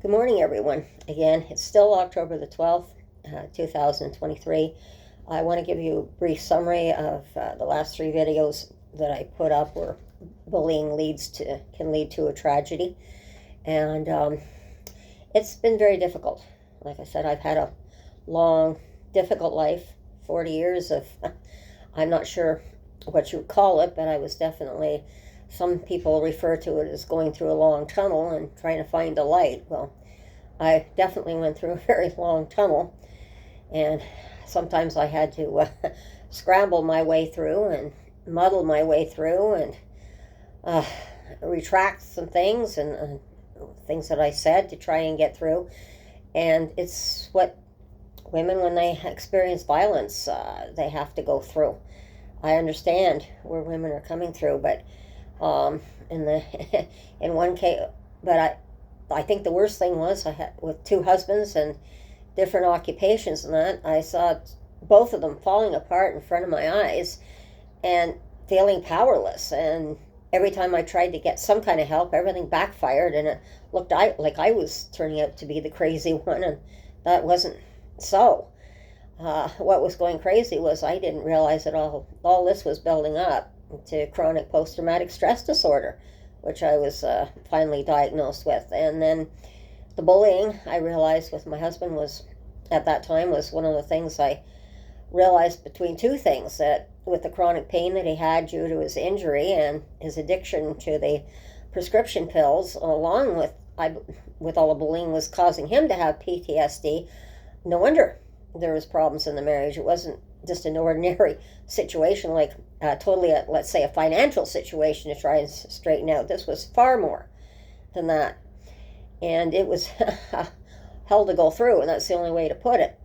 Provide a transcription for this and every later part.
Good morning, everyone. Again, it's still October the 12th, 2023. I want to give you a brief summary of the last three videos that I put up where bullying can lead to a tragedy. And it's been very difficult. Like I said, I've had a long, difficult life, 40 years of, I'm not sure what you would call it, but I was definitely, some people refer to it as going through a long tunnel and trying to find a light. Well, I definitely went through a very long tunnel, and sometimes I had to scramble my way through and muddle my way through and uh, retract some things and things that I said to try and get through. And it's what women, when they experience violence, they have to go through. I understand where women are coming through, but in the in one case, but I think the worst thing was I had with two husbands and different occupations and that I saw both of them falling apart in front of my eyes and feeling powerless. And every time I tried to get some kind of help, everything backfired, and it looked like I was turning out to be the crazy one, and that wasn't so. What was going crazy was I didn't realize that all this was building up to chronic post-traumatic stress disorder, which I was finally diagnosed with. And then the bullying, I realized with my husband was, at that time, was one of the things I realized between two things, that with the chronic pain that he had due to his injury and his addiction to the prescription pills, along with all the bullying, was causing him to have PTSD. No wonder there was problems in the marriage. It wasn't just an ordinary situation, like let's say, a financial situation to try and straighten out. This was far more than that. And it was hell to go through, and that's the only way to put it.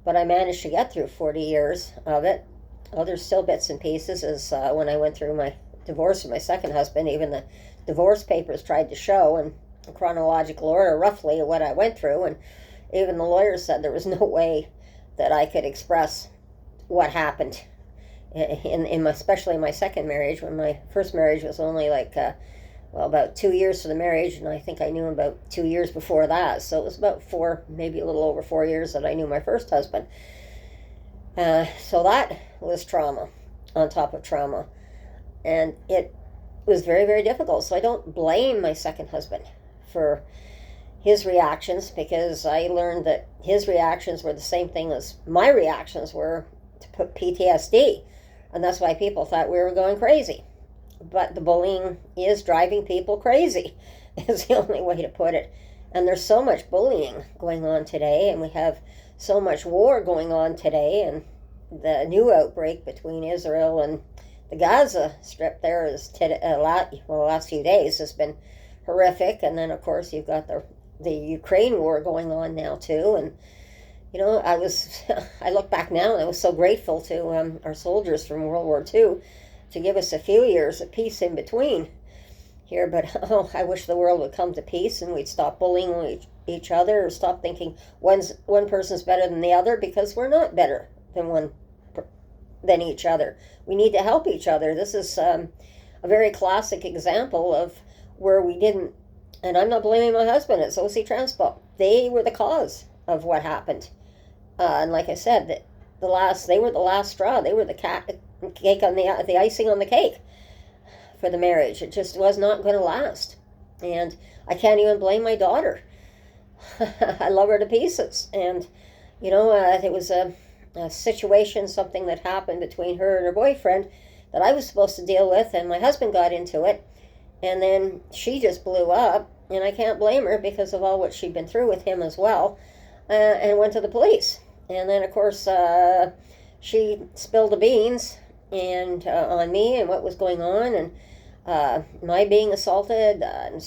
But I managed to get through 40 years of it. Well, there's still bits and pieces, as when I went through my divorce with my second husband, even the divorce papers tried to show in chronological order roughly what I went through, and even the lawyers said there was no way that I could express what happened especially in my second marriage, when my first marriage was only about 2 years for the marriage, and I think I knew him about 2 years before that. So it was about maybe a little over 4 years that I knew my first husband. So that was trauma on top of trauma, and it was very, very difficult. So I don't blame my second husband for his reactions, because I learned that his reactions were the same thing as my reactions were to put PTSD, and that's why people thought we were going crazy. But the bullying is driving people crazy, is the only way to put it. And there's so much bullying going on today, and we have so much war going on today, and the new outbreak between Israel and the Gaza Strip there is the last few days has been horrific. And then, of course, you've got the Ukraine war going on now too. And I look back now and I was so grateful to our soldiers from World War II to give us a few years of peace in between here. But I wish the world would come to peace and we'd stop bullying each other, or stop thinking one person's better than the other, because we're not better than each other. We need to help each other. This is a very classic example of where we didn't. And I'm not blaming my husband, it's OC Transpo. They were the cause of what happened. And like I said, they were the last straw. They were the cake on the icing on the cake for the marriage. It just was not going to last. And I can't even blame my daughter. I love her to pieces. And, it was a situation, something that happened between her and her boyfriend that I was supposed to deal with, and my husband got into it. And then she just blew up, and I can't blame her because of all what she'd been through with him as well, and went to the police. And then, of course, she spilled the beans and on me and what was going on, and my being assaulted, and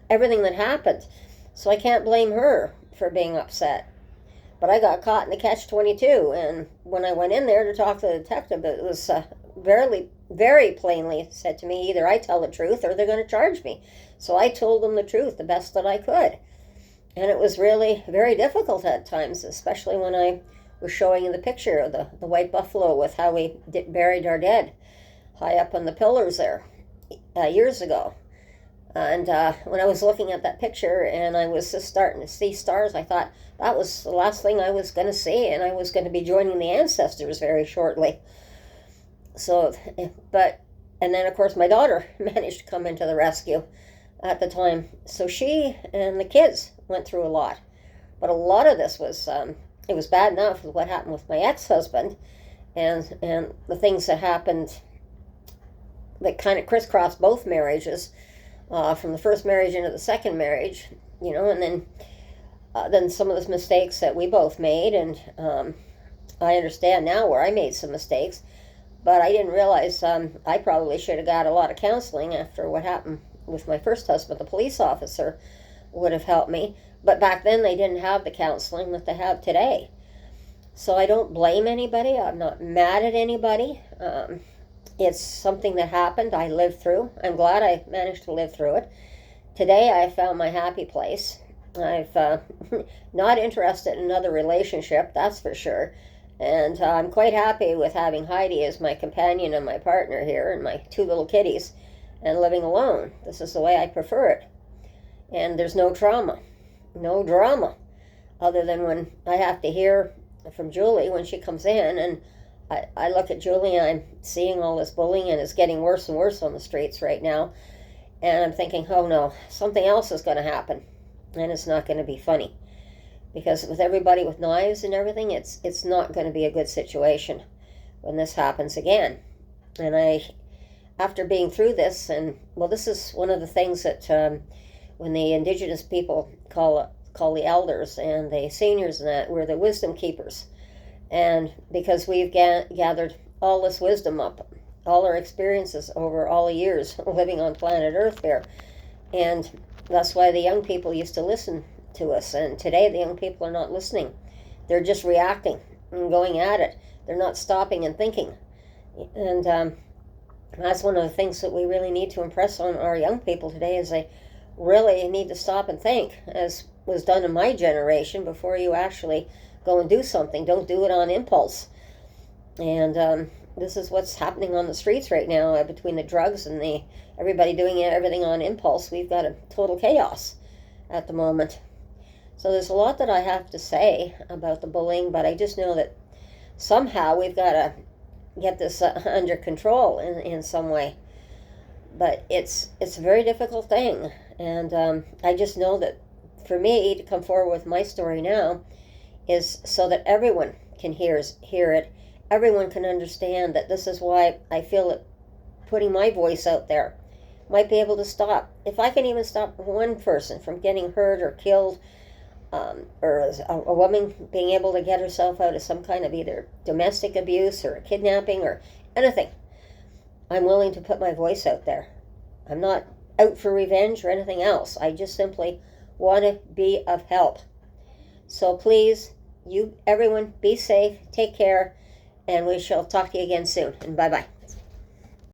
everything that happened. So I can't blame her for being upset. But I got caught in the catch-22, and when I went in there to talk to the detective, it was very plainly said to me, either I tell the truth or they're going to charge me. So I told them the truth the best that I could. And it was really very difficult at times, especially when I was showing you the picture of the white buffalo with how we buried our dead high up on the pillars there years ago. And when I was looking at that picture and I was just starting to see stars, I thought that was the last thing I was going to see, and I was going to be joining the ancestors very shortly. So, and then of course my daughter managed to come into the rescue at the time. So she and the kids went through a lot. But a lot of this was, it was bad enough with what happened with my ex-husband and the things that happened that kind of crisscrossed both marriages, from the first marriage into the second marriage, and then some of the mistakes that we both made. And I understand now where I made some mistakes, but I didn't realize I probably should have got a lot of counseling after what happened with my first husband. The police officer would have helped me, but back then they didn't have the counseling that they have today. So I don't blame anybody. I'm not mad at anybody. It's something that happened. I lived through. I'm glad I managed to live through it. Today I found my happy place. I've not interested in another relationship, that's for sure. And I'm quite happy with having Heidi as my companion and my partner here, and my 2 little kitties, and living alone. This is the way I prefer it. And there's no drama, other than when I have to hear from Julie when she comes in, and I look at Julie and I'm seeing all this bullying, and it's getting worse and worse on the streets right now. And I'm thinking, oh no, something else is going to happen, and it's not going to be funny. Because with everybody with knives and everything, it's not going to be a good situation when this happens again. And after being through this, and well, this is one of the things that when the Indigenous people call the elders and the seniors and that, we're the wisdom keepers. And because we've gathered all this wisdom up, all our experiences over all the years living on planet Earth here, and that's why the young people used to listen to us. And today the young people are not listening. They're just reacting and going at it. They're not stopping and thinking. And that's one of the things that we really need to impress on our young people today, is they really need to stop and think, as was done in my generation, before you actually go and do something. Don't do it on impulse. And this is what's happening on the streets right now, between the drugs and everybody doing everything on impulse. We've got a total chaos at the moment. So there's a lot that I have to say about the bullying, but I just know that somehow we've got to get this under control in some way. But it's a very difficult thing, and I just know that for me to come forward with my story now is so that everyone can hear it. Everyone can understand that this is why I feel that putting my voice out there might be able to stop. If I can even stop one person from getting hurt or killed, or a woman being able to get herself out of some kind of either domestic abuse or a kidnapping or anything, I'm willing to put my voice out there. I'm not out for revenge or anything else. I just simply want to be of help. So please, everyone, be safe, take care, and we shall talk to you again soon. And bye-bye.